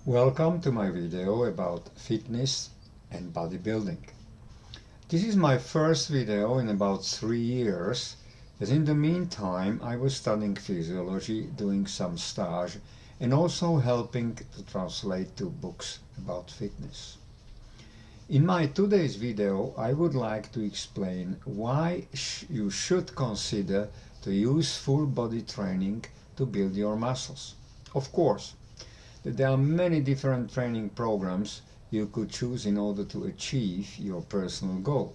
Welcome to my video about fitness and bodybuilding. This is my first video in about 3 years, as in the meantime I was studying physiology, doing some stage and also helping to translate 2 books about fitness. In my today's video I would like to explain why you should consider to use full body training to build your muscles. Of course, there are many different training programs you could choose in order to achieve your personal goal.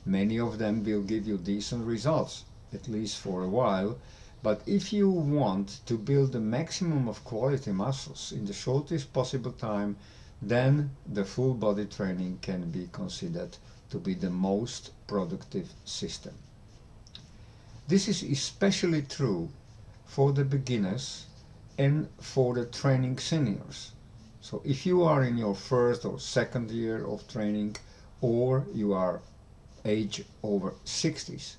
Many of them will give you decent results, at least for a while, but if you want to build the maximum of quality muscles in the shortest possible time, then the full body training can be considered to be the most productive system. This is especially true for the beginners and for the training seniors. So if you are in your first or second year of training, or you are age over 60s,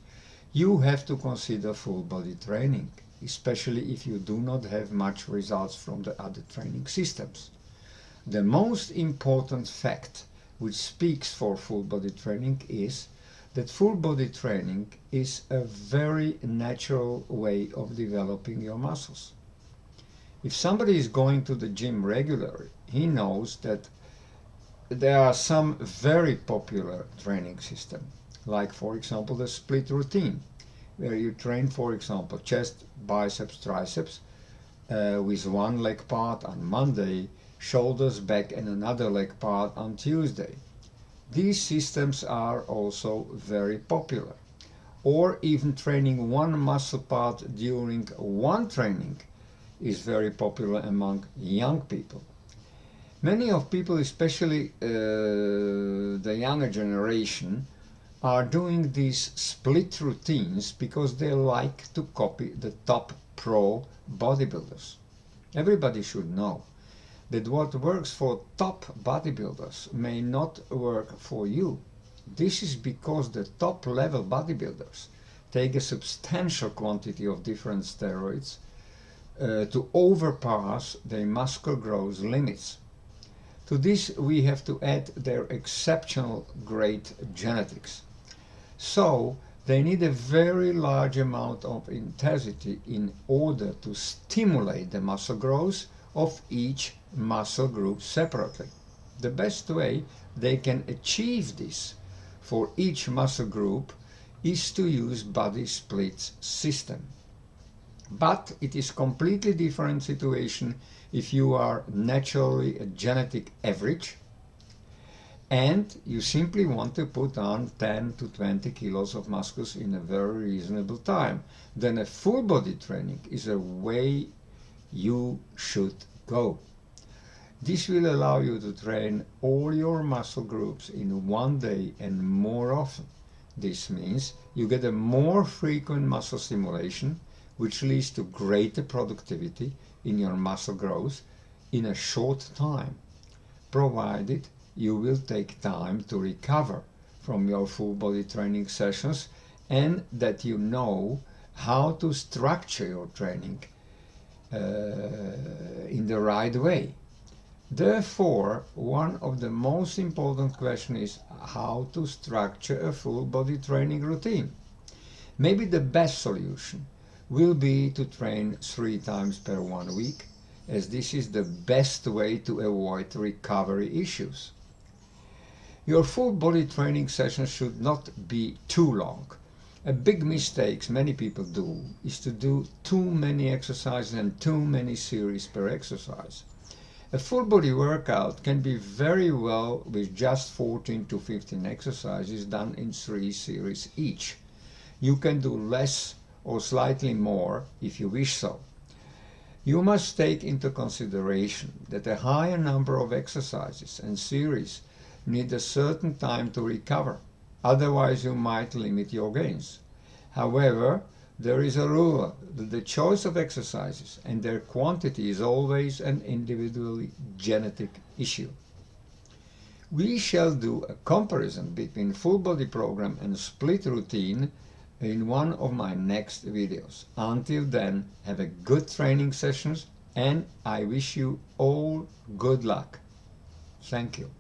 you have to consider full body training, especially if you do not have much results from the other training systems. The most important fact which speaks for full body training is that full body training is a very natural way of developing your muscles. If somebody is going to the gym regularly, he knows that there are some very popular training systems, like for example the split routine, where you train for example chest, biceps, triceps with one leg part on Monday, shoulders, back and another leg part on Tuesday. These systems are also very popular. Or even training one muscle part during one training is very popular among young people. Many of people, especially the younger generation, are doing these split routines because they like to copy the top pro bodybuilders. Everybody should know that what works for top bodybuilders may not work for you. This is because the top level bodybuilders take a substantial quantity of different steroids to overpass their muscle growth limits. To this we have to add their exceptional great genetics. So they need a very large amount of intensity in order to stimulate the muscle growth of each muscle group separately. The best way they can achieve this for each muscle group is to use body splits system. But it is completely different situation if you are naturally a genetic average and you simply want to put on 10 to 20 kilos of muscles in a very reasonable time. Then a full body training is a way you should go. This will allow you to train all your muscle groups in one day and more often. This means you get a more frequent muscle stimulation, which leads to greater productivity in your muscle growth in a short time, provided you will take time to recover from your full body training sessions and that you know how to structure your training in the right way. Therefore, one of the most important questions is how to structure a full body training routine. Maybe the best solution will be to train 3 times per 1 week, as this is the best way to avoid recovery issues. Your full body training session should not be too long. A big mistake many people do is to do too many exercises and too many series per exercise. A full body workout can be very well with just 14 to 15 exercises done in 3 series each. You can do less or slightly more if you wish so. You must take into consideration that a higher number of exercises and series need a certain time to recover, otherwise you might limit your gains. However, there is a rule that the choice of exercises and their quantity is always an individually genetic issue. We shall do a comparison between full body program and split routine in one of my next videos. Until then, have a good training sessions and I wish you all good luck. Thank you.